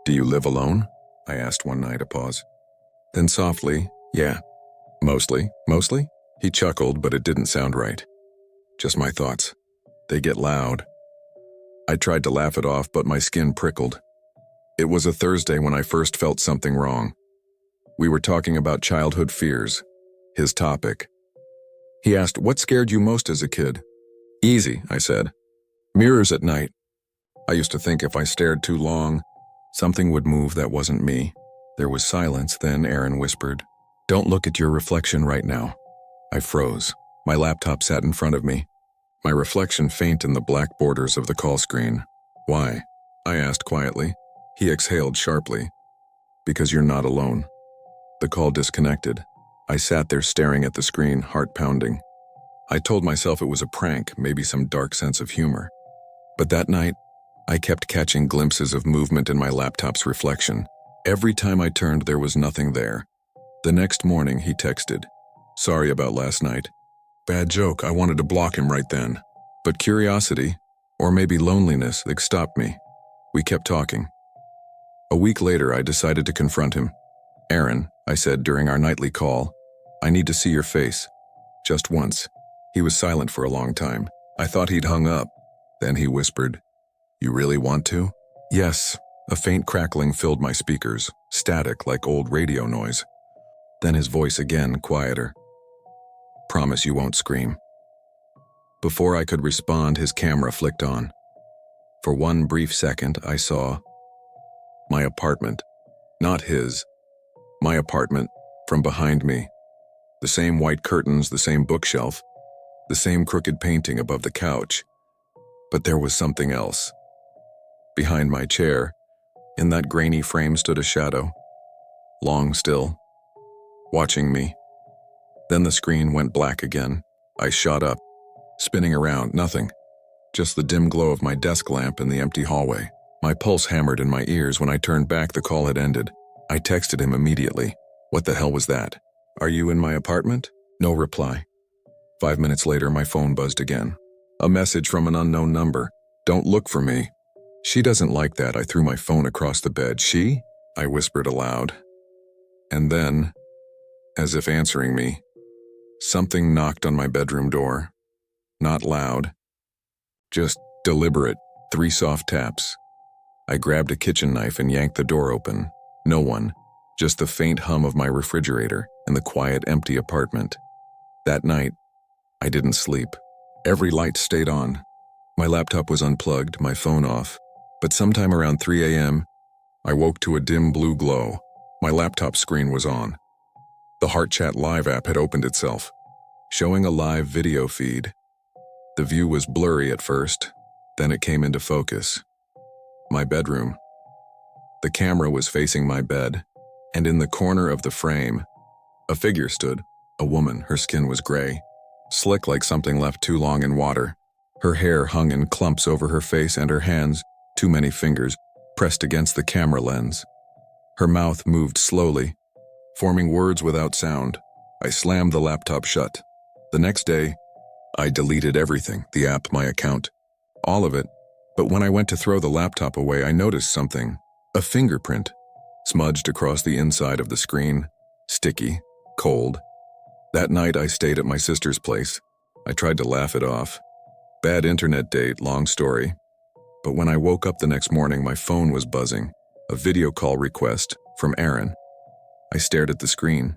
"Do you live alone?" I asked one night, a pause. Then softly, "Yeah. Mostly?" "Mostly?" He chuckled, but it didn't sound right. "Just my thoughts. They get loud." I tried to laugh it off, but my skin prickled. It was a Thursday when I first felt something wrong. We were talking about childhood fears, his topic. He asked, "What scared you most as a kid?" "Easy," I said. "Mirrors at night. I used to think if I stared too long, something would move that wasn't me." There was silence, then Aaron whispered, "Don't look at your reflection right now." I froze. My laptop sat in front of me, my reflection faint in the black borders of the call screen. "Why?" I asked quietly. He exhaled sharply. "Because you're not alone." The call disconnected. I sat there staring at the screen, heart pounding. I told myself it was a prank, maybe some dark sense of humor. But that night, I kept catching glimpses of movement in my laptop's reflection. Every time I turned, there was nothing there. The next morning, he texted, "Sorry about last night. Bad joke, I wanted to block him right then. But curiosity, or maybe loneliness, stopped me." We kept talking. A week later, I decided to confront him. "Aaron," I said during our nightly call, "I need to see your face. Just once." He was silent for a long time. I thought he'd hung up. Then he whispered, "You really want to?" "Yes." A faint crackling filled my speakers, static like old radio noise. Then his voice again, quieter. "Promise you won't scream." Before I could respond, his camera flicked on. For one brief second, I saw my apartment. Not his. My apartment, from behind me. The same white curtains, the same bookshelf, the same crooked painting above the couch. But there was something else. Behind my chair, in that grainy frame stood a shadow, long still, watching me. Then the screen went black again. I shot up, spinning around, nothing. Just the dim glow of my desk lamp in the empty hallway. My pulse hammered in my ears. When I turned back, the call had ended. I texted him immediately. "What the hell was that? Are you in my apartment?" No reply. 5 minutes later, my phone buzzed again. A message from an unknown number. "Don't look for me." "She doesn't like that." I threw my phone across the bed. "She?" I whispered aloud. And then, as if answering me, something knocked on my bedroom door. Not loud. Just deliberate, 3 soft taps. I grabbed a kitchen knife and yanked the door open. No one, just the faint hum of my refrigerator in the quiet, empty apartment. That night, I didn't sleep. Every light stayed on. My laptop was unplugged, my phone off. But sometime around 3 a.m., I woke to a dim blue glow. My laptop screen was on. The HeartChat Live app had opened itself, showing a live video feed. The view was blurry at first, then it came into focus. My bedroom. The camera was facing my bed, and in the corner of the frame, a figure stood, a woman. Her skin was gray, slick like something left too long in water. Her hair hung in clumps over her face, and her hands, too many fingers, pressed against the camera lens. Her mouth moved slowly, forming words without sound. I slammed the laptop shut. The next day, I deleted everything, the app, my account, all of it. But when I went to throw the laptop away, I noticed something. A fingerprint, smudged across the inside of the screen, sticky, cold. That night, I stayed at my sister's place. I tried to laugh it off. Bad internet date, long story. But when I woke up the next morning, my phone was buzzing. A video call request from Aaron. I stared at the screen.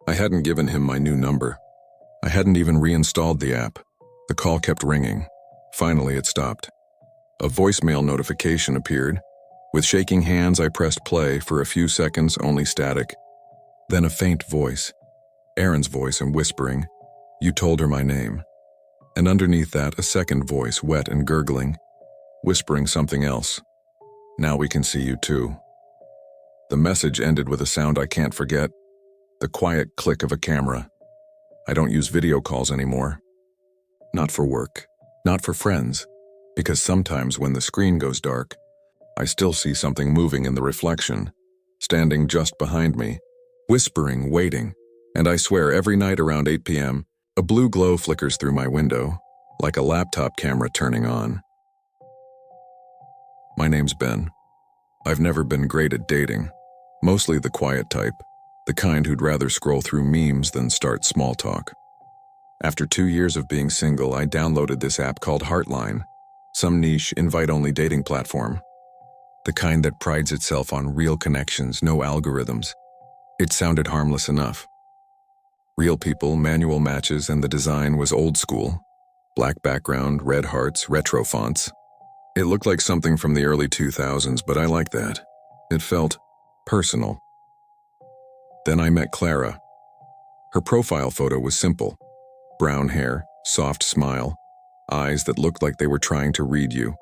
I hadn't given him my new number. I hadn't even reinstalled the app. The call kept ringing. Finally, it stopped. A voicemail notification appeared. With shaking hands, I pressed play. For a few seconds, only static. Then a faint voice, Aaron's voice, and whispering, "You told her my name." And underneath that, a second voice, wet and gurgling, whispering something else. "Now we can see you too." The message ended with a sound I can't forget, the quiet click of a camera. I don't use video calls anymore. Not for work, not for friends, because sometimes when the screen goes dark, I still see something moving in the reflection, standing just behind me, whispering, waiting. And I swear every night around 8 p.m., a blue glow flickers through my window, like a laptop camera turning on. My name's Ben. I've never been great at dating, mostly the quiet type, the kind who'd rather scroll through memes than start small talk. After 2 years of being single, I downloaded this app called Heartline, some niche invite-only dating platform. The kind that prides itself on real connections, no algorithms. It sounded harmless enough. Real people, manual matches, and the design was old school. Black background, red hearts, retro fonts. It looked like something from the early 2000s, but I liked that. It felt personal. Then I met Clara. Her profile photo was simple. Brown hair, soft smile, eyes that looked like they were trying to read you.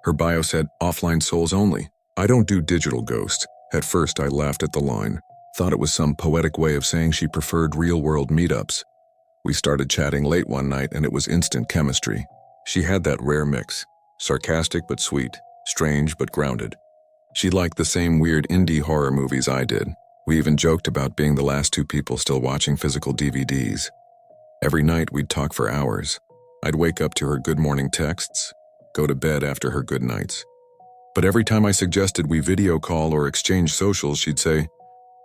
Her bio said, "Offline souls only. I don't do digital ghost." At first, I laughed at the line, thought it was some poetic way of saying she preferred real-world meetups. We started chatting late one night, and it was instant chemistry. She had that rare mix, sarcastic but sweet, strange but grounded. She liked the same weird indie horror movies I did. We even joked about being the last 2 people still watching physical DVDs. Every night, we'd talk for hours. I'd wake up to her good morning texts, go to bed after her good nights. But every time I suggested we video call or exchange socials, she'd say,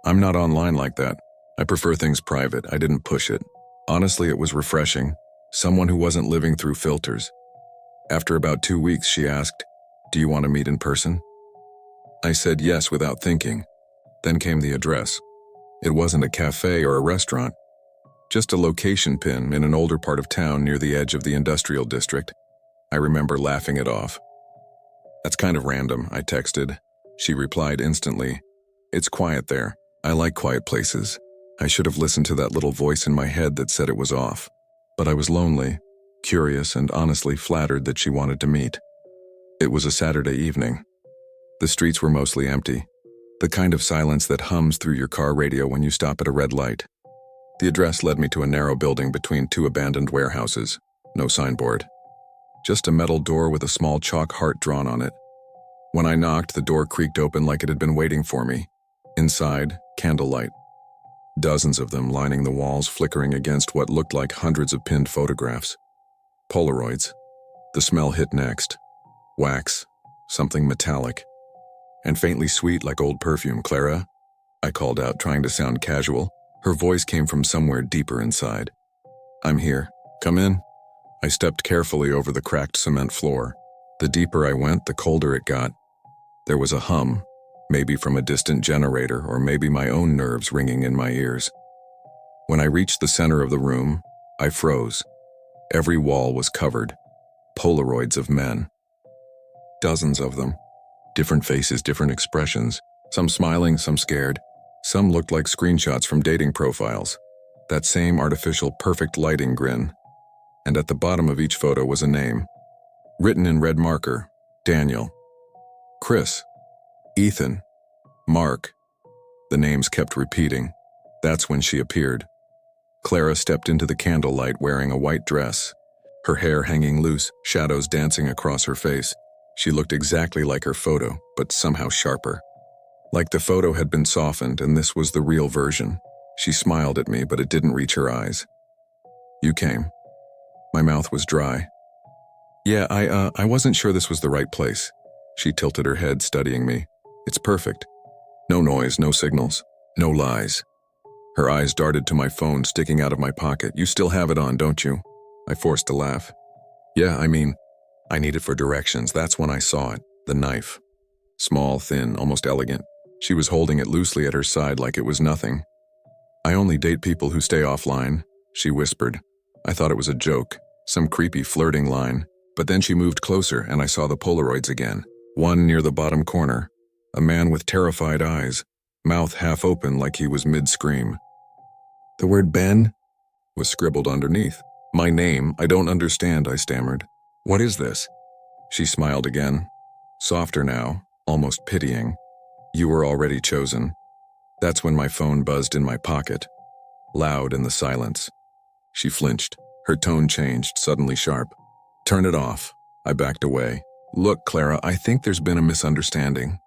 "I'm not online like that. I prefer things private." I didn't push it. Honestly, it was refreshing. Someone who wasn't living through filters. After about 2 weeks, she asked, "Do you want to meet in person?" I said yes without thinking. Then came the address. It wasn't a cafe or a restaurant, just a location pin in an older part of town near the edge of the industrial district. I remember laughing it off. "That's kind of random," I texted. She replied instantly, "It's quiet there. I like quiet places." I should have listened to that little voice in my head that said it was off. But I was lonely, curious, and honestly flattered that she wanted to meet. It was a Saturday evening. The streets were mostly empty, the kind of silence that hums through your car radio when you stop at a red light. The address led me to a narrow building between two abandoned warehouses. No signboard. Just a metal door with a small chalk heart drawn on it. When I knocked, the door creaked open like it had been waiting for me. Inside, candlelight. Dozens of them lining the walls, flickering against what looked like hundreds of pinned photographs. Polaroids. The smell hit next. Wax. Something metallic. And faintly sweet like old perfume. "Clara?" I called out, trying to sound casual. Her voice came from somewhere deeper inside. "I'm here. Come in." I stepped carefully over the cracked cement floor. The deeper I went, the colder it got. There was a hum, maybe from a distant generator or maybe my own nerves ringing in my ears. When I reached the center of the room, I froze. Every wall was covered. Polaroids of men. Dozens of them. Different faces, different expressions. Some smiling, some scared. Some looked like screenshots from dating profiles. That same artificial perfect lighting grin. And at the bottom of each photo was a name. Written in red marker. Daniel. Chris. Ethan. Mark. The names kept repeating. That's when she appeared. Clara stepped into the candlelight wearing a white dress. Her hair hanging loose, shadows dancing across her face. She looked exactly like her photo, but somehow sharper. Like the photo had been softened and this was the real version. She smiled at me, but it didn't reach her eyes. "You came." My mouth was dry. "Yeah, I wasn't sure this was the right place." She tilted her head, studying me. "It's perfect. No noise, no signals, no lies." Her eyes darted to my phone sticking out of my pocket. "You still have it on, don't you?" I forced a laugh. "Yeah, I need it for directions." That's when I saw it, the knife. Small, thin, almost elegant. She was holding it loosely at her side like it was nothing. "I only date people who stay offline," she whispered. I thought it was a joke, some creepy flirting line. But then she moved closer and I saw the Polaroids again. One near the bottom corner. A man with terrified eyes, mouth half open like he was mid-scream. "The word Ben?" was scribbled underneath. "My name, I don't understand," I stammered. "What is this?" She smiled again. Softer now, almost pitying. "You were already chosen." That's when my phone buzzed in my pocket. Loud in the silence. She flinched. Her tone changed, suddenly sharp. "Turn it off." I backed away. "Look, Clara, I think there's been a misunderstanding.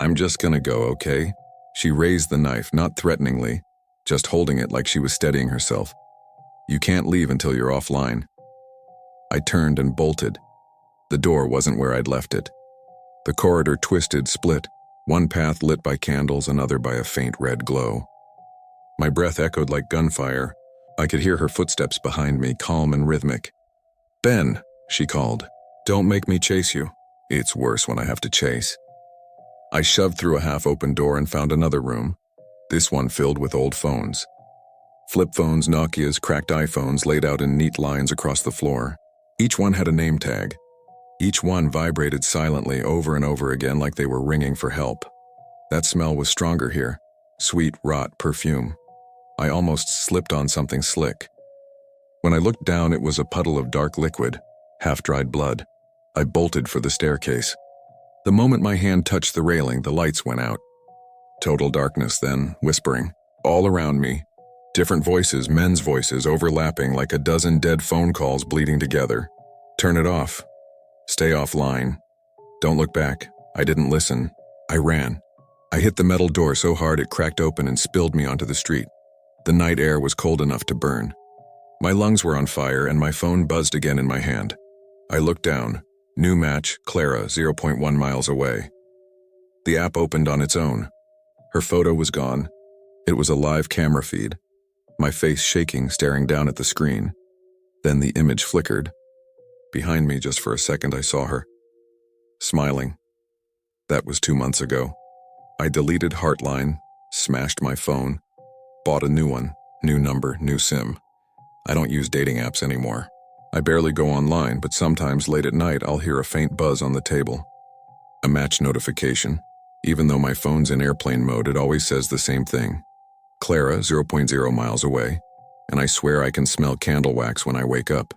I'm just gonna go, okay?" She raised the knife, not threateningly, just holding it like she was steadying herself. "You can't leave until you're offline." I turned and bolted. The door wasn't where I'd left it. The corridor twisted, split, one path lit by candles, another by a faint red glow. My breath echoed like gunfire. I could hear her footsteps behind me, calm and rhythmic. "Ben," she called. "Don't make me chase you." It's worse when I have to chase. I shoved through a half-open door and found another room, this one filled with old phones. Flip phones, Nokias, cracked iPhones laid out in neat lines across the floor. Each one had a name tag. Each one vibrated silently over and over again like they were ringing for help. That smell was stronger here. Sweet, rot perfume. I almost slipped on something slick. When I looked down, it was a puddle of dark liquid, half-dried blood. I bolted for the staircase. The moment my hand touched the railing, the lights went out. Total darkness then, whispering, all around me. Different voices, men's voices, overlapping like a dozen dead phone calls bleeding together. "Turn it off. Stay offline. Don't look back." I didn't listen. I ran. I hit the metal door so hard it cracked open and spilled me onto the street. The night air was cold enough to burn. My lungs were on fire and my phone buzzed again in my hand. I looked down. New match, Clara, zero point 0.1 miles away. The app opened on its own. Her photo was gone. It was a live camera feed. My face shaking, staring down at the screen. Then the image flickered. Behind me, just for a second, I saw her. Smiling. That was 2 months ago. I deleted Heartline, smashed my phone, bought a new one, new number, new SIM. I don't use dating apps anymore. I barely go online, but sometimes late at night I'll hear a faint buzz on the table. A match notification. Even though my phone's in airplane mode, it always says the same thing. Clara, 0.0 miles away. And I swear I can smell candle wax when I wake up.